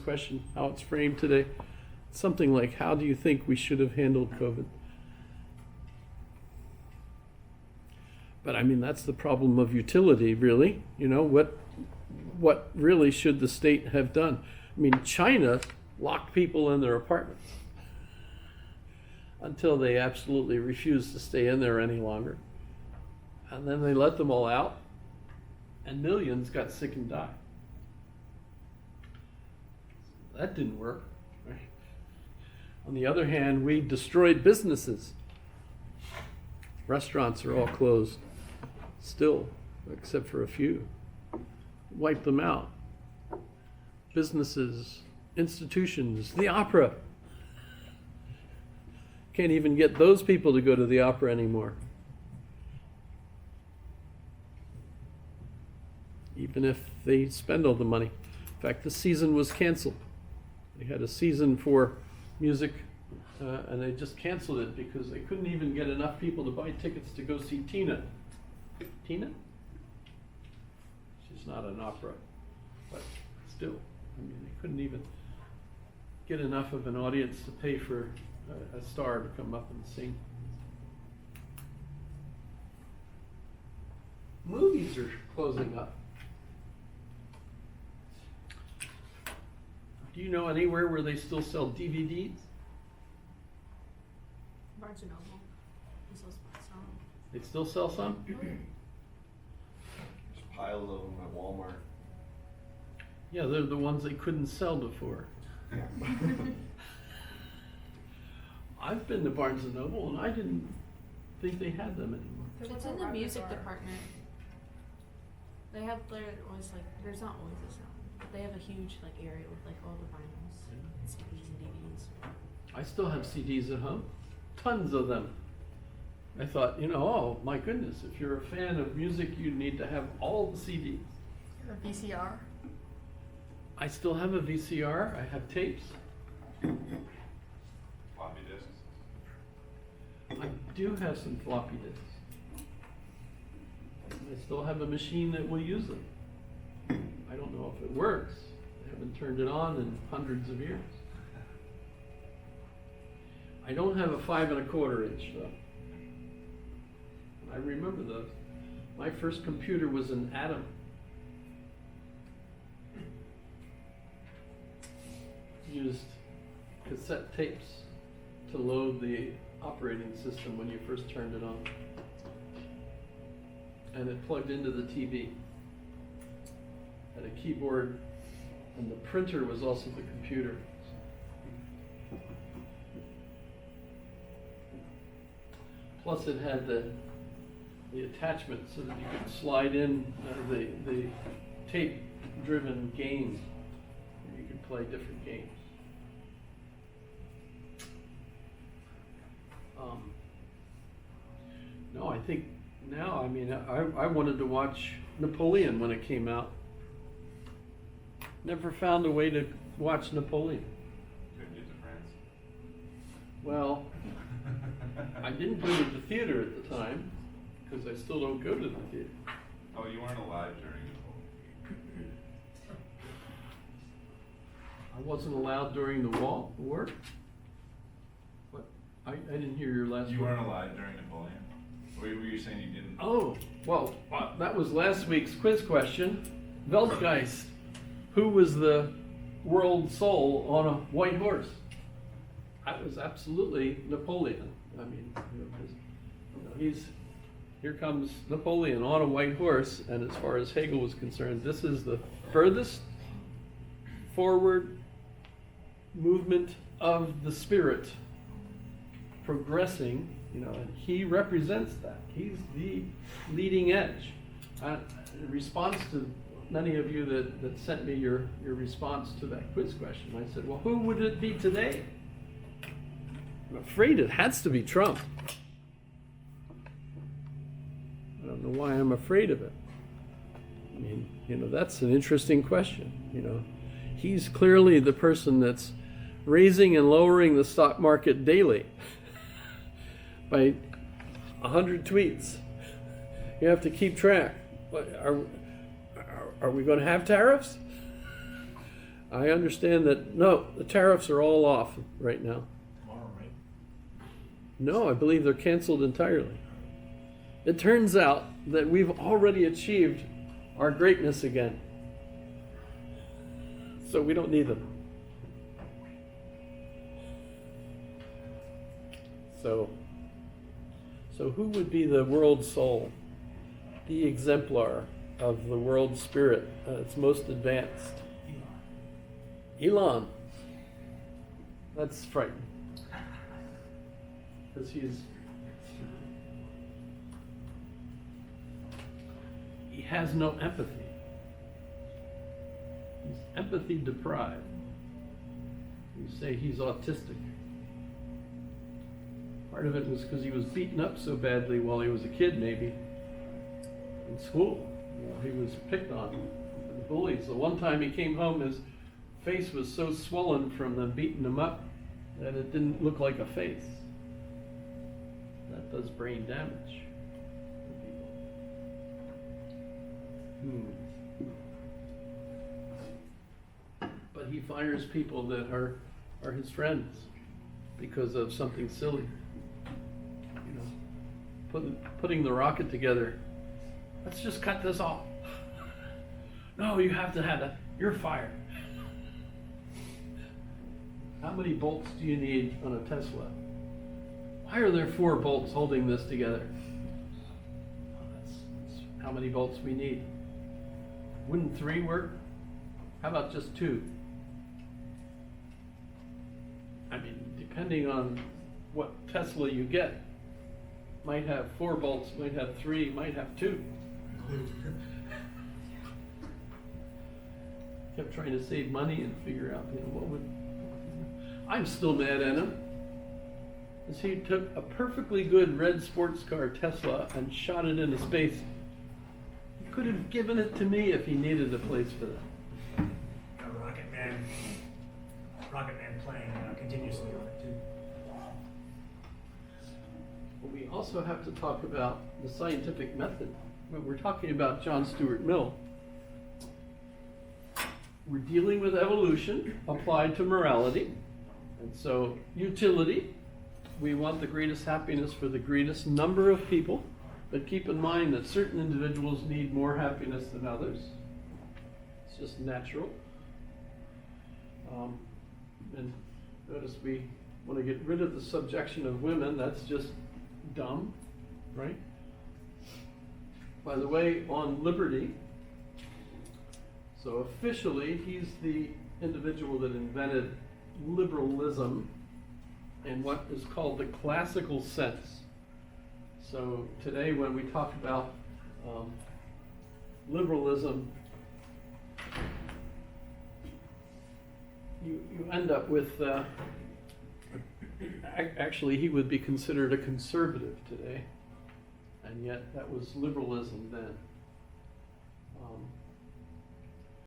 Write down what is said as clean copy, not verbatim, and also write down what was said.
question, how it's framed today. Something like, how do you think we should have handled COVID? But I mean, that's the problem of utility, really. You know, what really should the state have done? I mean, China locked people in their apartments until they absolutely refused to stay in there any longer. And then they let them all out, and millions got sick and died. That didn't work, right? On the other hand, we destroyed businesses. Restaurants are all closed still, except for a few. Wiped them out. Businesses, institutions, the opera. Can't even get those people to go to the opera anymore. Even if they spend all the money. In fact, the season was canceled. They had a season for music, and they just canceled it because they couldn't even get enough people to buy tickets to go see Tina. Tina? She's not an opera, but still, I mean, they couldn't even get enough of an audience to pay for a star to come up and sing. Movies are closing up. Do you know anywhere where they still sell DVDs? Barnes and Noble. They still sell some? There's piles of them at Walmart. Yeah, they're the ones they couldn't sell before. I've been to Barnes and Noble and I didn't think they had them anymore. It's in the music department. They have, they're always like, there's not always a sound, but they have a huge like area with like all the vinyls and CDs and DVDs. I still have CDs at home, tons of them. I thought, you know, oh my goodness, if you're a fan of music, you need to have all the CDs. A VCR? I still have a VCR, I have tapes. Floppy disks. I do have some floppy disks. I still have a machine that will use them. I don't know if it works. I haven't turned it on in hundreds of years. I don't have a 5 1/4 inch though. I remember those. My first computer was an Atom. Used cassette tapes to load the operating system when you first turned it on. And it plugged into the TV. Had a keyboard, and the printer was also the computer. Plus it had the attachment so that you could slide in the tape-driven game. You could play different games. No, I think now, I mean, I wanted to watch Napoleon when it came out. Never found a way to watch Napoleon. Couldn't get to France. Well, I didn't go to the theater at the time, because I still don't go to the theater. Oh, you weren't alive during Napoleon. I wasn't allowed during the war? What? I didn't hear your last You word. weren't alive during Napoleon? Or were you saying you didn't? Oh, well, that was last week's quiz question. Weltgeist. Who was the world soul on a white horse? That was absolutely Napoleon. I mean, here comes Napoleon on a white horse, and as far as Hegel was concerned, this is the furthest forward movement of the spirit progressing, and he represents that. He's the leading edge. In response to many of you that sent me your response to that quiz question, I said, well, who would it be today? I'm afraid it has to be Trump. I don't know why I'm afraid of it. I mean, that's an interesting question. He's clearly the person that's raising and lowering the stock market daily by 100 tweets. You have to keep track. Are we going to have tariffs? I understand that, no, the tariffs are all off right now. Tomorrow, right? No, I believe they're canceled entirely. It turns out that we've already achieved our greatness again. So we don't need them. So who would be the world soul, the exemplar of the world spirit at its most advanced? Elon. That's frightening. Because he has no empathy. He's empathy deprived. You say he's autistic. Part of it was because he was beaten up so badly while he was a kid, maybe, in school. You know, he was picked on and bullied. So one time he came home, his face was so swollen from them beating him up that it didn't look like a face. That does brain damage to people. But he fires people that are his friends because of something silly. You know, putting the rocket together. Let's just cut this off. No, you have to have that. You're fired. How many bolts do you need on a Tesla? Why are there 4 bolts holding this together? Well, that's how many bolts we need. Wouldn't 3 work? How about just 2? I mean, depending on what Tesla you get, might have 4 bolts, might have 3, might have 2. Kept trying to save money and figure out, what would. I'm still mad at him. Because he took a perfectly good red sports car Tesla and shot it into space. He could have given it to me if he needed a place for that. Rocket Man playing continuously on it too. But we also have to talk about the scientific method. When we're talking about John Stuart Mill, we're dealing with evolution applied to morality. And so, utility, we want the greatest happiness for the greatest number of people, but keep in mind that certain individuals need more happiness than others. It's just natural. And notice we want to get rid of the subjection of women. That's just dumb, right? By the way, on liberty, so officially he's the individual that invented liberalism in what is called the classical sense. So today when we talk about liberalism, you end up with, actually he would be considered a conservative today, and yet that was liberalism then.